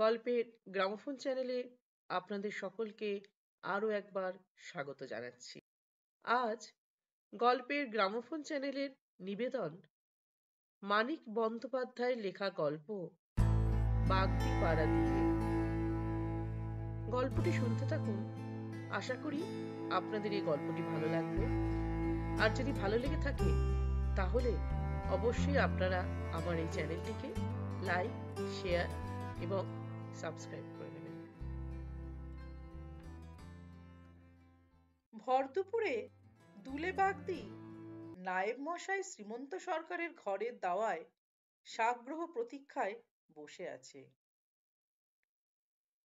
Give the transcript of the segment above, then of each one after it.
গল্পের গ্রামোফোন চ্যানেলে আপনাদের সকলকে আরও একবার স্বাগত জানাচ্ছি। আজ গল্পের গ্রামোফোন চ্যানেলের নিবেদন মানিক বন্দ্যোপাধ্যায়ের লেখা গল্প বাগদি পাড়া দিয়ে। গল্পটি শুনতে থাকুন। আশা করি আপনাদের এই গল্পটি ভালো লাগবে। আর যদি ভালো লেগে থাকে তাহলে অবশ্যই আপনারা আমার এই চ্যানেলটিকে লাইক, শেয়ার এবং সাবস্ক্রাইব করে নেবেন। ভর দুপুরে দুলে বাগদি নায়েব মশাই শ্রীমন্ত সরকারের ঘরের দাওয়ায় সাগ্রহ প্রতীক্ষায় বসে আছে।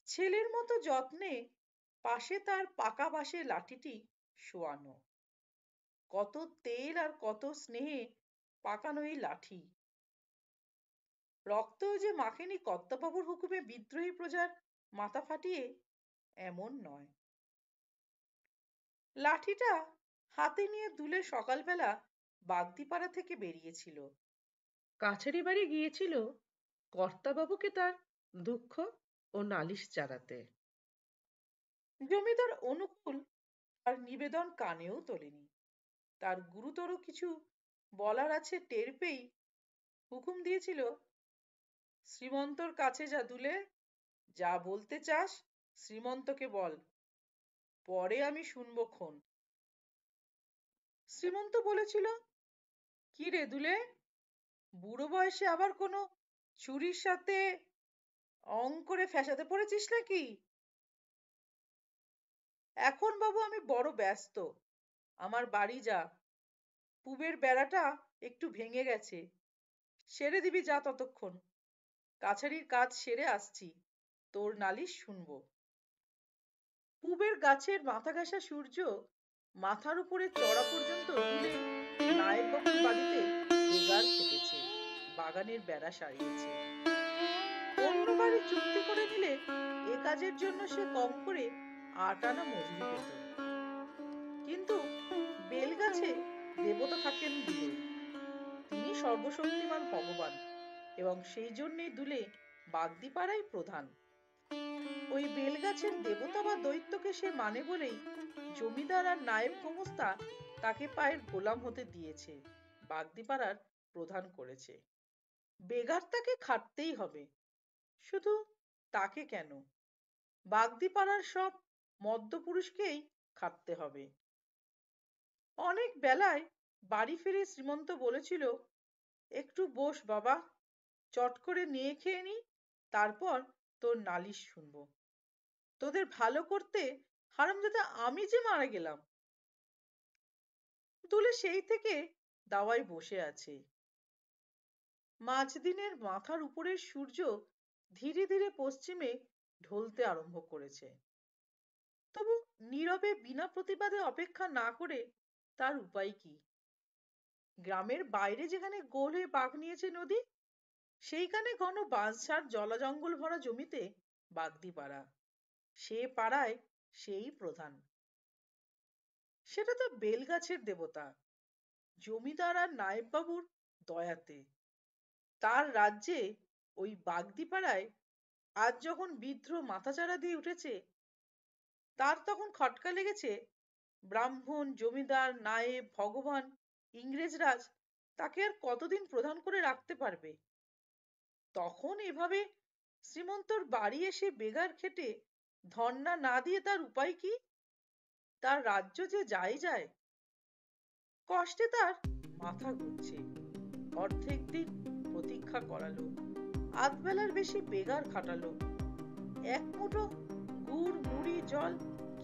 ছেলের মতো যত্নে পাশে তার পাকা বাঁশের লাঠিটি শোয়ানো। কত তেল আর কত স্নেহে পাকানো এই লাঠি। রক্ত যে মাখেনি কর্তাবাবুর হুকুমে বিদ্রোহী প্রজার মাথা ফাটিয়ে, এমন নয়। লাঠিটা হাতে নিয়ে দুলে সকালবেলা বাগদিপাড়া থেকে বেরিয়েছিল। কাছারি বাড়ি গিয়েছিল কর্তাবাবুকে তার দুঃখ ও নালিশ জানাতে। জমিদার অনুকূল আর নিবেদন কানেও তোলেনি। তার গুরুতর কিছু বলার আছে টের পেয়েই হুকুম দিয়েছিল, শ্রীমন্তর কাছে যা দুলে, যা বলতে চাস শ্রীমন্তকে বল, পরে আমি শুনবো খন। শ্রীমন্ত বলেছিল, কি রে দুলে, বুড়ো বয়সে আবার কোনো চুরির সাথে অং করে ফ্যাসাতে পড়েছিস নাকি? এখন বাবু আমি বড় ব্যস্ত, আমার বাড়ি যা, পুবের বেড়াটা একটু ভেঙে গেছে, সেরে দিবি যা, ততক্ষণ কাছারির কাজ সেরে আসছি, তোর নালিশ শুনবো। পুবের গাছের মাথা ঘাসা সূর্য মাথার উপরে চড়া পর্যন্ত দুলে নায়েব বাবুর বাড়িতে বেগার খেটেছে, বাগানের বেড়া সারিয়েছে। অন্য বাড়ি চুক্তি করে নিলে এ কাজের জন্য সে কম করে ৮ আনা মজুরি পেত। কিন্তু বেলগাছে দেবতা থাকেন দুলের। তিনি সর্বশক্তিমান ভগবান এবং সেই জন্যই দুলে বাগদিপাড়াই প্রধান। ওই বেলগাছের দেবতা বা দৈত্যকে সে মানে বলেই জমিদার আর নায়েব গোমস্তা তাকে পায়ের গোলাম হতে দিয়েছে, বাগদিপাড়ার প্রধান করেছে। বেগার তাকে খাটতেই হবে। শুধু তাকে কেন, বাগদিপাড়ার সব মদ্যপুরুষকেই খাটতে হবে। অনেক বেলায় বাড়ি ফিরে শ্রীমন্ত বলেছিল, একটু বস বাবা, চট করে নিয়ে খেয়ে নি, তারপর তোর নালিশ শুনবো। তোদের ভালো করতে হারামজাদা আমি যে মারা গেলাম। দুলে সেই থেকে দাওয়ায় বসে আছে। মাঝদিনের মাথার উপরের সূর্য ধীরে ধীরে পশ্চিমে ঢলতে আরম্ভ করেছে। তবু নীরবে বিনা প্রতিবাদে অপেক্ষা না করে তার উপায় কি? গ্রামের বাইরে যেখানে গোল হয়ে বাঁক নিয়েছে নদী, সেইখানে ঘন বাঁশঝাড় জলা জঙ্গল ভরা জমিতে বাগদিপাড়া। সে পাড়ায় সেই প্রধান। সেটা তো বেলগাছের দেবতা, জমিদার আর নায়েব বাবুর দয়াতে। তার রাজ্যে ওই বাগদিপাড়ায় আজ যখন বিদ্রোহ মাথাচাড়া দিয়ে উঠেছে, তার তখন খটকা লেগেছে ব্রাহ্মণ, জমিদার, নায়েব, ভগবান, ইংরেজরাজ তাকে আর কতদিন প্রধান করে রাখতে পারবে। তখন এভাবে শ্রীমন্তর বাড়ি এসে বেগার খেটে ধর্ণা না দিয়ে তার উপায় কি? তার রাজ্য যে যায় যায়। কষ্টে তার মাথা ঘুরছে। অর্ধেক দিন প্রতীক্ষা করালো, আধবেলার বেশি বেগার খাটালো, এক মুঠো গুড় মুড়ি জল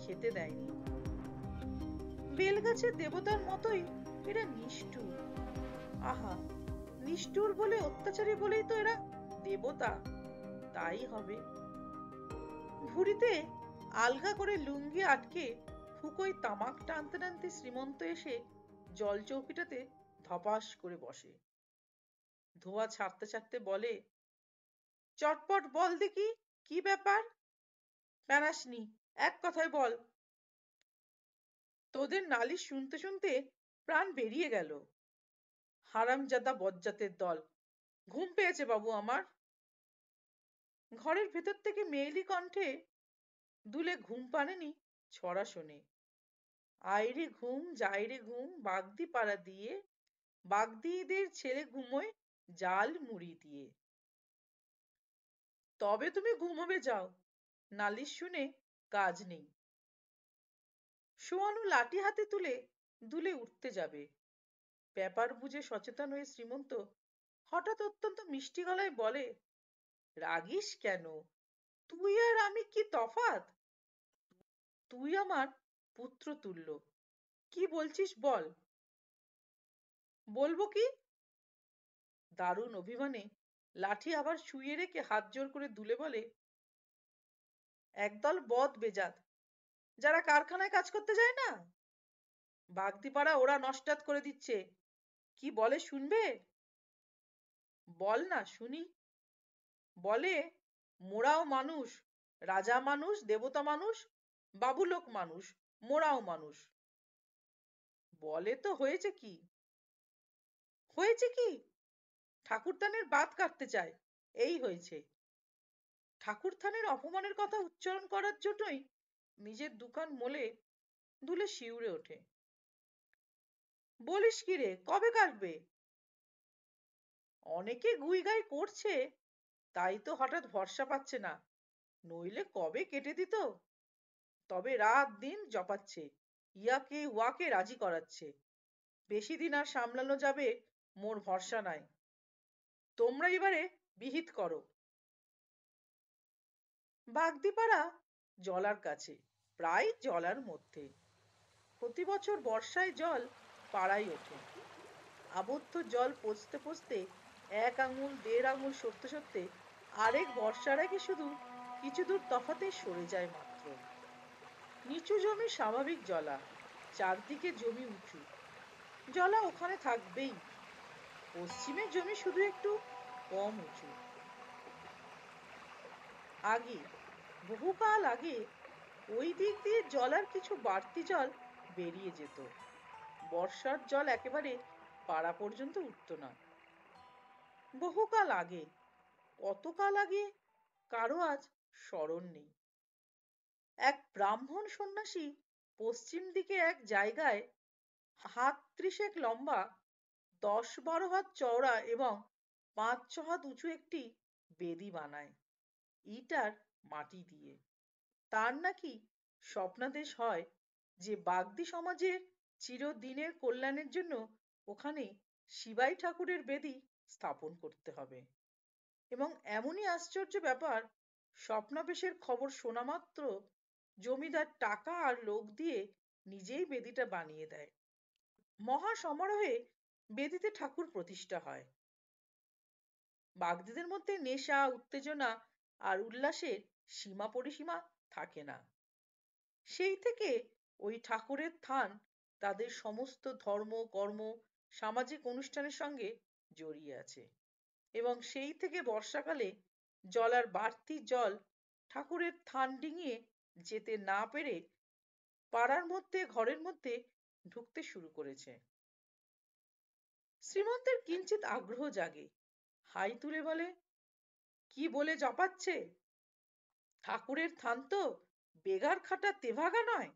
খেতে দেয়নি। বেলগাছের দেবতার মতোই এরা নিষ্ঠুর। আহা, নিষ্ঠুর বলে অত্যাচারী বলেই তো এরা দেবতা, তাই হবে। ভুঁড়িতে আলগা করে লুঙ্গি আটকে ফুকোয় তামাক টানতে টানতে শ্রীমন্ত এসে জল চৌকিটাতে ধপাস করে বসে। ধোঁয়া ছাড়তে ছাড়তে বলে, চটপট বল দেখি, কি ব্যাপার? প্যানাসনি, এক কথায় বল। তোদের নালিশ শুনতে শুনতে প্রাণ বেরিয়ে গেল। হারামজাদা বজ্জাতের দল, ঘুম পেয়েছে বাবু আমার। ঘরের ভেতর থেকে মেয়েলি কণ্ঠে দুলে ঘুম পাড়েনি ছড়া শোনে। আইরে ঘুম যাইরে ঘুম বাগদি পাড়া দিয়ে, বাগদিদের ছেলে ঘুমোয় জাল মুড়ি দিয়ে। তবে তুমি ঘুমোবে যাও, নালিশ শুনে কাজ নেই। শোয়ানো লাঠি হাতে তুলে দুলে উঠতে যাবে। ব্যাপার বুঝে সচেতন হয়ে শ্রীমন্ত হঠাৎ অত্যন্ত মিষ্টি গলায় বলে, রাগিস কেন? তুই আর আমি কি তফাৎ? তুই আমার পুত্র তুল্য। কি বলছিস বল? বলবো কি? দারুণ অভিমানে লাঠি আবার শুইয়ে রেখে হাত জোর করে দুলে বলে, একদল বদ বেজাত, যারা কারখানায় কাজ করতে যায় না, বাগদিপাড়া ওরা নস্টাত করে দিচ্ছে। কি বলে শুনবে? বল না শুনি। বলে, মোরাও মানুষ, রাজা মানুষ, দেবতা মানুষ, বাবুলোক মানুষ, মোরাও মানুষ। বলে তো হয়েছে কি? হয়েছে কি? ঠাকুরদানের বাত কাটতে চায়, এই হয়েছে। ঠাকুর থানের অপমানের কথা উচ্চারণ করার জন্যই নিজের দুকান মোলে দুলে শিউরে ওঠে। বলিস কি রে, কবে কাটবে? অনেকে গুইগাই করছে, তাই তো হঠাৎ ভরসা পাচ্ছে না, নইলে কবে কেটে দিত। তবে রাত দিন জপাচ্ছে, ইয়াকে ওয়াকে রাজি করাচ্ছে। বেশি দিন আর সামলানো যাবে মোর ভরসা নাই। তোমরা এবারে বিহিত করো। বাগদিপাড়া জলার কাছে, প্রায় জলার মধ্যে। প্রতি বছর বর্ষায় জল পাড়ায় ওঠে। আবদ্ধ জল পচতে পচতে এক আঙুল দেড় আঙুল সরতে সরতে আরেক বর্ষার আগে শুধু কিছু দূর তফাতে সরে যায় মাত্র। নিচু জমি স্বাভাবিক জলা, চারদিকে জমি উঁচু, জলা ওখানে থাকবেই। পশ্চিমের জমি শুধু একটু কম উঁচু। আগে, বহুকাল আগে, ওই দিক দিয়ে জলার কিছু বাড়তি জল বেরিয়ে যেত। বর্ষার জল একেবারে পাড়া পর্যন্ত উঠত না। বহুকাল আগে, কতকাল আগে কারো আজ স্মরণ নেই। এক ব্রাহ্মণ সন্ন্যাসী পশ্চিম দিকে এক জায়গায় হাত ৩০ লম্বা, ১০-১২ হাত চওড়া এবং ৫-৬ হাত উঁচু একটি বেদি বানায় ইট আর মাটি দিয়ে। তার নাকি স্বপ্নাদেশ হয় যে বাগদি সমাজের চিরদিনের কল্যাণের জন্য ওখানে শিবাই ঠাকুরের বেদি স্থাপন করতে হবে। এবং এমনই আশ্চর্য ব্যাপার, স্বপ্নাবেশের খবর শোনা মাত্র জমিদার টাকা আর লোক দিয়ে নিজেই বেদিটা বানিয়ে দেয়। মহা সমারোহে বেদিতে ঠাকুর প্রতিষ্ঠা হয়। বাগদিদের মধ্যে নেশা, উত্তেজনা আর উল্লাসের সীমা পরিসীমা থাকে না। সেই থেকে ওই ঠাকুরের থান তাদের সমস্ত ধর্ম, কর্ম, সামাজিক অনুষ্ঠানের সঙ্গে জড়িয়ে আছে। এবং সেই থেকে বর্ষাকালে জলার বাড়তি জল ঠাকুরের থান ডিঙিয়ে যেতে না পেরে পাড়ার মধ্যে ঘরের মধ্যে ঢুকতে শুরু করেছে। শ্রীমন্তের কিঞ্চিত আগ্রহ জাগে, হাই তুলে বলে, কি বলে জপাচ্ছে? ঠাকুরের থান তো বেগার খাটা তেভাগা নয়।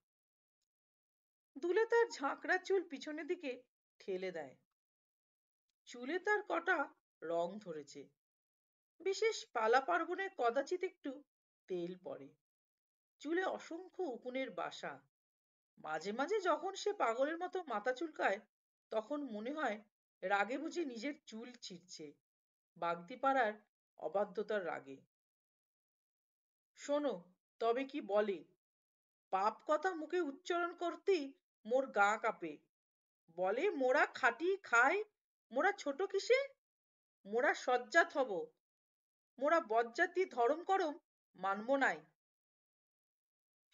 দুলে তার ঝাঁকড়া চুল পিছনের দিকে ঠেলে দেয়। চুলে তার কটা রং ধরেছে, বিশেষ পালা পার্বণে কদাচিৎ একটু তেল পড়ে। চুলে অসংখ্য উকুনের বাসা। মাঝে মাঝে যখন সে পাগলের মতো মাথা চুলকায়, তখন মনে হয় রাগে বুঝি নিজের চুল ছিঁড়ছে, বাগদিপাড়ার অবাধ্যতার রাগে। শোনো তবে কি বলে, পাপ কথা মুখে উচ্চারণ করতেই মোর গা কাঁপে। বলে, মোরা খাটি খাই, মোরা ছোট কিসে? মোরা সজ্জাত হব, মোরা বজ্জাতি ধরম করম মানব নাই।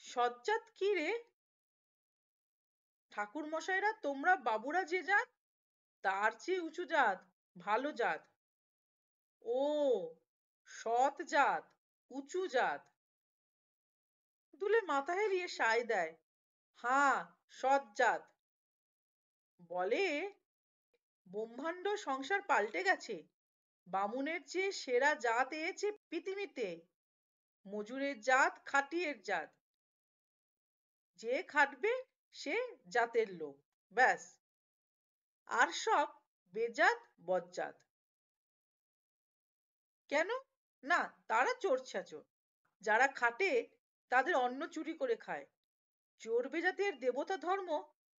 সজ্জাত কি রে? ঠাকুর মশাইরা তোমরা বাবুরা যে জাত, তার চেয়ে উঁচু জাত, ভালো জাত। ও, সৎ জাত, উঁচু জাত। দুলে মাথা হেলিয়ে সায় দেয়, হ্যাঁ, সৎ জাত। বলে, ব্রহ্মাণ্ড সংসার পাল্টে গেছে, বামুনের চেয়ে সেরা জাত এসেছে পৃথিবীতে। মজুরের জাত খাটিয়ের জাত, যে খাটবে সে জাতের লোক, ব্যাস। আর সব বেজাত বজ্জাত। কেন? না, তারা চোর ছাচোর। যারা খাটে তাদের অন্ন চুরি করে খায়। চোর বেজাতের দেবতা ধর্ম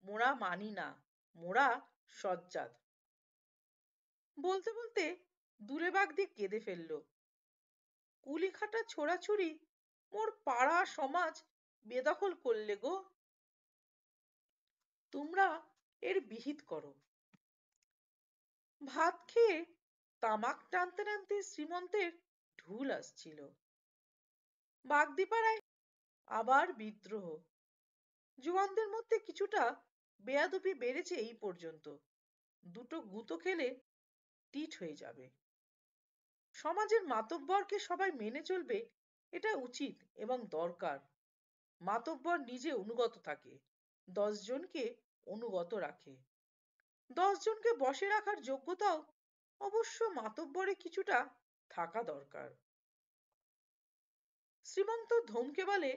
মোরা মানি না, মোরা সজ্জাত। বলতে বলতে দূরে বাগদি কেঁদে ফেলল। কুলিখাটা ছোড়াছুড়ি মোর পাড়া সমাজ বেদখল করলে গো। তোমরা এর বিহিত করো। ভাত খেয়ে তামাক টানতে টানতে শ্রীমন্তের ঢুল আসছিল। বাগদিপাড়ায় আবার বিদ্রোহ। জওয়ানদের মধ্যে কিছুটা বেয়াদবি বেড়েছে এই পর্যন্ত। দুটো গুঁতো খেলে টিট হয়ে যাবে। সমাজের মাতব্বরকে সবাই মেনে চলবে, এটা উচিত এবং দরকার। মাতব্বর নিজে অনুগত থাকে, 10 জনকে অনুগত রাখে। 10 জনকে বসে রাখার যোগ্যতাও অবশ্য মাতব্বরে কিছুটা থাকা দরকার। শ্রীমন্ত ধমকে বলে,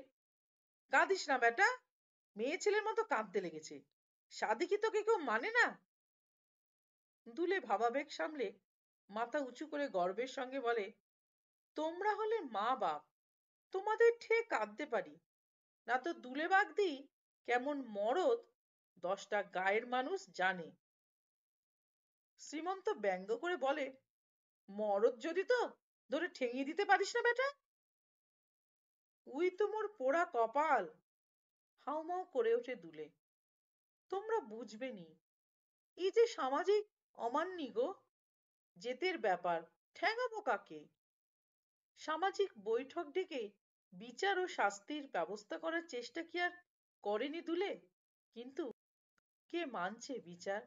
কাঁদিস না বেটা, মেয়ে ছেলের মতো কাঁদতে লেগেছে। সাধে কি তোকে কেউ মানে না? দুলে ভাবাবেগ সামলে মাথা উঁচু করে গর্বের সঙ্গে বলে, তোমরা হলে মা বাপ, তোমাদের ঠেয়ে কাঁদতে পারি, না তো দুলে বাগদি কেমন মরদ 10টা গায়ের মানুষ জানে। শ্রীমন্ত ব্যঙ্গ করে বলে, মরদ যদি তো ধরে ঠেঙিয়ে দিতে পারিস না বেটা? উই তো মোর পোড়া কপাল। হাউমাউ করে ওঠে দুলে। তোমরা বুঝবে নি, এই যে সামাজিক অমান্যি গো, জেতের ব্যাপার, ঠ্যাঙাবো কাকে? সামাজিক বৈঠক ডেকে বিচার ও শাস্তির ব্যবস্থা করার চেষ্টা কি আর করেনি দুলে? কিন্তু কে মানছে বিচার?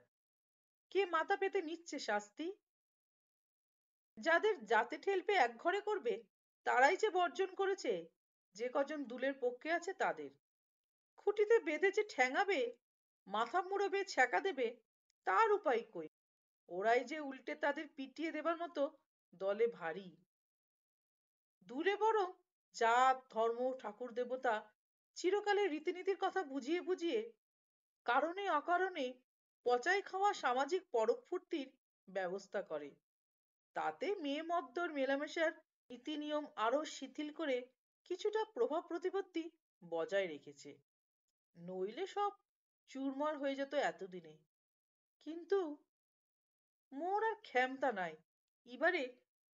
কে মাথা পেতে নিচ্ছে শাস্তি? যাদের জাতে ঠেলবে এক ঘরে করবে, তারাই যে বর্জন করেছে যে কজন দুলের পক্ষে আছে তাদের। খুঁটিতে বেঁধে যে ঠ্যাঙাবে, মাথা মুড়বে, ছ্যাঁকা দেবে, তার উপায় কই? ওরাই যে উল্টে তাদের পিটিয়ে দেবার মতো দলে ভারী। দূরে বরং জাত ধর্ম ঠাকুর দেবতা চিরকালের রীতিনীতির কথা বুঝিয়ে বুঝিয়ে কারণে অকারণে পচাই খাওয়া সামাজিক পরক ফুর্তির ব্যবস্থা করে। তাতে মেয়ে মদ্দর মেলামেশার নীতি নিয়ম আরো শিথিল করে কিছুটা প্রভাব প্রতিপত্তি বজায় রেখেছে। নইলে সব চুরমার হয়ে যেত এতদিনে। কিন্তু মোর আর ক্ষমতা নাই, এবারে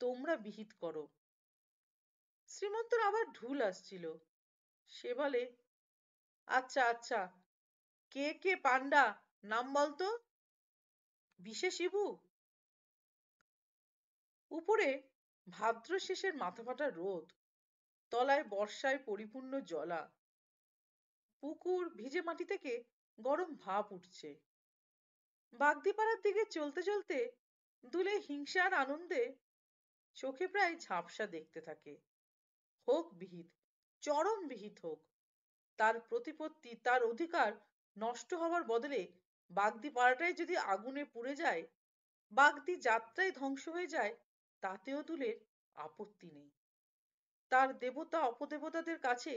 তোমরা বিহিত করো। শ্রীমন্তর আবার ঢুল আসছিল। সে বলে, আচ্ছা আচ্ছা, কে কে পান্ডা, নাম বলতো? বিশেষ ইবু? উপরে ভাদ্র শেষের মাথাফাটা রোদ, তলায় বর্ষায় পরিপূর্ণ জলা। পুকুর ভিজে মাটি থেকে গরম ভাপ উঠছে। বাগদিপাড়ার দিকে চলতে চলতে দুলে হিংসার আনন্দে চোখে প্রায় ঝাপসা দেখতে থাকে। হোক বিহিত, চরম বিহিত হোক। তার প্রতিপত্তি, তার অধিকার নষ্ট হওয়ার বদলে বাগদি পাড়াটাই যদি আগুনে পুড়ে যায়, বাগদি যাত্রায় ধ্বংস হয়ে যায়, তাতেও দুলের আপত্তি নেই। তার দেবতা অপদেবতাদের কাছে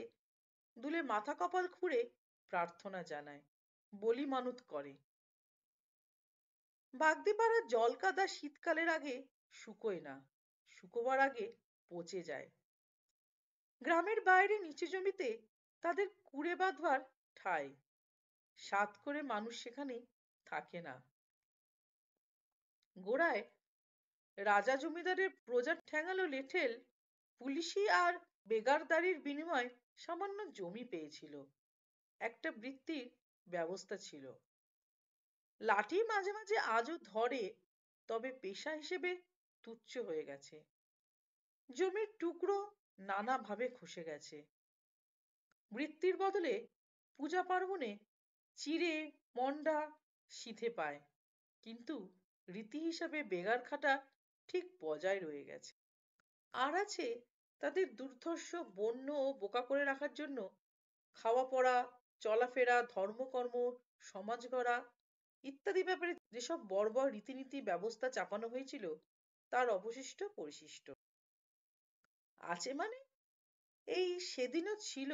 দুলে মাথা কপাল খুঁড়ে প্রার্থনা জানায়, বলি মানত করে। বাগদিপাড়ার জল কাদা শীতকালের আগে শুকোয় না, শুকোবার আগে পচে যায়। গ্রামের বাইরে নিচু জমিতে তাদের কুড়ে বাঁধবার ঠাঁই। সাত করে মানুষ সেখানে থাকে না। গোড়ায় রাজা জমিদারের প্রজা ঠ্যাঙালো লেঠেল পুলিশি আর বেগারদারির বিনিময়ে সামান্য জমি পেয়েছিল। একটা বৃত্তির ব্যবস্থা ছিল। লাঠি মাঝে মাঝে আজও ধরে, তবে পেশা হিসেবে তুচ্ছ হয়ে গেছে। জমির টুকরো নানাভাবে খসে গেছে। বৃত্তির বদলে পূজা পার্বণে চিড়ে মন্ডা সিধে পায়, কিন্তু রীতি হিসাবে বেগার খাটা ঠিক বজায় রয়ে গেছে। আর আছে তাদের দুর্ধর্ষ বন্য ও বোকা করে রাখার জন্য খাওয়া পড়া, চলাফেরা, ধর্মকর্ম, সমাজ গড়া ইত্যাদি ব্যাপারে যেসব বর্বর রীতিনীতি ব্যবস্থা চাপানো হয়েছিল, তার অবশিষ্ট পরিশিষ্ট। আছে মানে এই সেদিনও ছিল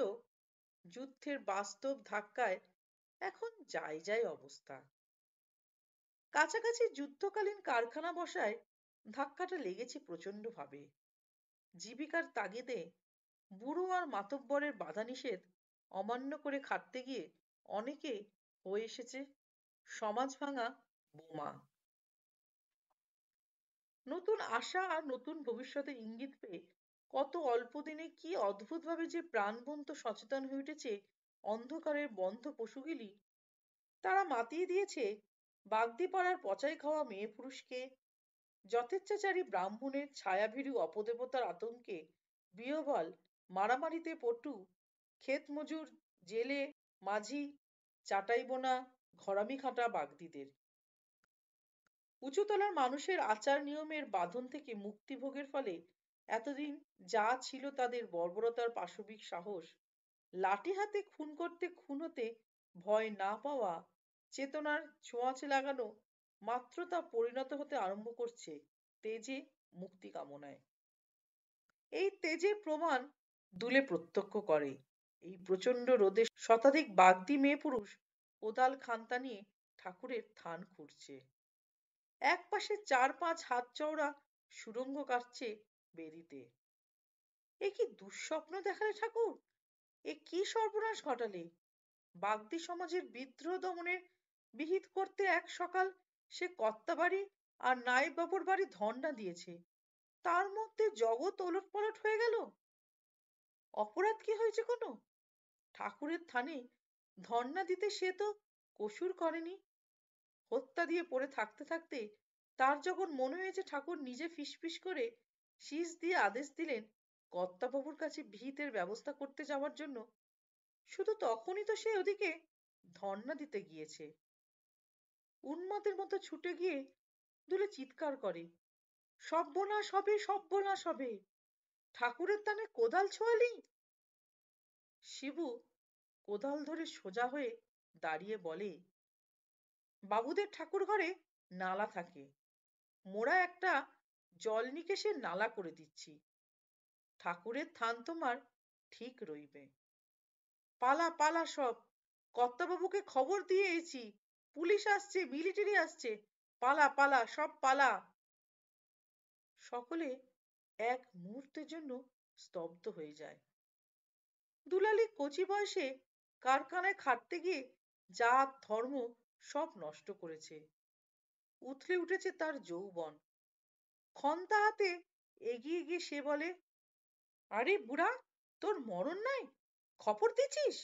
যুদ্ধের বাস্তব ধাক্কায় এখন যাই যাই অবস্থা। কাছাকাছি যুদ্ধকালীন কারখানা বসায় ধাক্কাটা লেগেছে প্রচন্ড ভাবে। জীবিকার তাগিদে বুড়ো আর মাতব্বরের বাধা নিষেধ অমান্য করে খাটতে গিয়ে অনেকে হয়ে এসেছে সমাজ ভাঙা বোমা। নতুন আশা আর নতুন ভবিষ্যতের ইঙ্গিত পেয়ে কত অল্প দিনে কি অদ্ভুতভাবে যে প্রাণবন্ত সচেতন হয়ে উঠেছে অন্ধকারের বন্ধ পশুগুলি। তারা মাতিয়ে দিয়েছে বাগদিপাড়ার পচাই খাওয়া মেয়ে পুরুষকে, যথেচ্ছাচারী ব্রাহ্মণের ছায়াভীরু অপদেবতার আতঙ্কে বিহবল মারামারিতে পটু, ক্ষেত মজুর, জেলে, মাঝি, চাটাই বোনা, ঘরামি খাটা বাগদিদের। উঁচুতলার মানুষের আচার নিয়মের বাঁধন থেকে মুক্তিভোগের ফলে এতদিন যা ছিল তাদের বর্বরতার পাশবিক সাহস, লাঠি হাতে খুন করতে খুন হতে ভয় না পাওয়া, চেতনার ছোঁয়াচে লাগানো মাত্র তা পরিণত হতে আরম্ভ করছে তেজে, মুক্তি কামনায়। এই তেজের প্রমাণ দুলে প্রত্যক্ষ করে এই প্রচন্ড রোদে শতাধিক বাগদি মেয়ে পুরুষ কোদাল খান্তা নিয়ে ঠাকুরের থান খুঁড়ছে। এক পাশে 4-5 হাত চওড়া সুড়ঙ্গ কাটছে বেদিতে। এ কি দুঃস্বপ্ন দেখালে ঠাকুর? এ কি সর্বনাশ ঘটালে? বাগদি সমাজের বিদ্রোহ দমনের বিহিত করতে এক সকাল সে কর্তা বাড়ি আর নায়েব বাবুর বাড়ি ধর্ণা দিয়েছে, তার মধ্যে জগৎ ওলটপালট হয়ে গেল। অপরাধ কি হয়েছে কোনো? ঠাকুরের থানে ধর্ণা দিতে সে তো কসুর করেনি। হত্যা দিয়ে পড়ে থাকতে থাকতে তার যখন মনে হয়েছে ঠাকুর নিজে ফিসফিস করে শীষ দিয়ে আদেশ দিলেন কর্তাবাবুর কাছে বিহিতের ব্যবস্থা করতে যাওয়ার জন্য, শুধু তখনই তো সে ওদিকে ধর্ণা দিতে গিয়েছে। উন্মাদের মতো ছুটে গিয়ে দুলে চিৎকার করে, সর্বনাশ হবে, সর্বনাশ হবে, ঠাকুরের তানে কোদাল ছোঁয়ালি। শিবু কোদাল ধরে সোজা হয়ে দাঁড়িয়ে বলে, বাবুদের ঠাকুর ঘরে নালা থাকে, মোরা একটা জল নিকেশের নালা করে দিচ্ছি, ঠাকুরের থান তোমার ঠিক রইবে। পালা পালা সব, কর্তাবাবুকে খবর দিয়ে এসেছি, পুলিশ আসছে, মিলিটারি আসছে, পালা পালা সব পালা। সকলে এক মুহূর্তের জন্য স্তব্ধ হয়ে যায়। দুলালি কচি বয়সে কারখানায় খাটতে গিয়ে জাত ধর্ম সব নষ্ট করেছে। উথলে উঠেছে তার যৌবন। খন্তা হাতে এগিয়ে গিয়ে সে বলে, আরে বুড়া, তোর মরণ নাই, খবর দিছিস?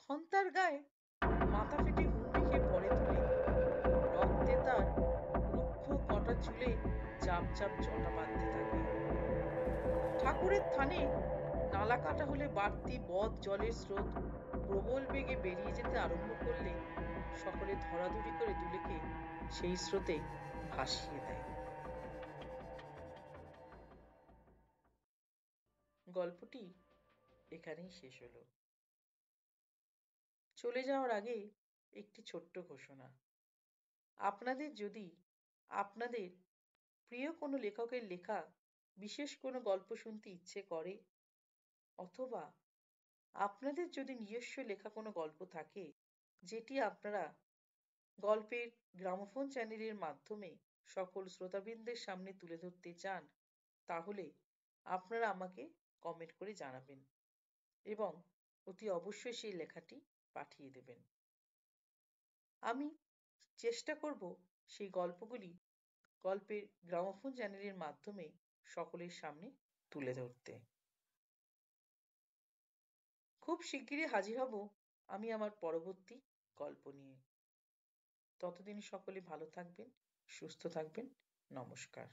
খন্তার গায়ে মাথা ফেটে হুমড়ি খেয়ে পড়ে তুলে, রক্তে তার রুক্ষ কটা চুলে চাপ চাপ জটা বাঁধতে থাকে। ঠাকুরের থানে নালা কাটা হলে বাড়তি বদ জলের স্রোত প্রবল বেগে বেরিয়ে যেতে আরম্ভ করলে সকলে ধরাধরি করে দুলেকে সেই স্রোতে ভাসিয়ে দেয়। গল্পটি এখানেই শেষ হলো। চলে যাওয়ার আগে একটি ছোট্ট ঘোষণা। আপনাদের যদি আপনাদের প্রিয় কোনো লেখকের লেখা বিশেষ কোনো গল্প শুনতে ইচ্ছে করে, অথবা আপনাদের যদি নিজস্ব লেখা কোনো গল্প থাকে যেটি আপনারা গল্পের গ্রামোফোন চ্যানেলের মাধ্যমে সকল শ্রোতাবৃন্দের সামনে তুলে ধরতে চান, তাহলে আপনারা আমাকে কমেন্ট করে জানাবেন এবং অতি অবশ্যই সেই লেখাটি পাঠিয়ে দেবেন। আমি চেষ্টা করব সেই গল্পগুলি গল্পের গ্রামোফোন চ্যানেলের মাধ্যমে সকলের সামনে তুলে ধরতে। খুব শিগগিরই হাজির হব আমি আমার পরবর্তী গল্প নিয়ে। ততদিন সকলে ভালো থাকবেন, সুস্থ থাকবেন। নমস্কার।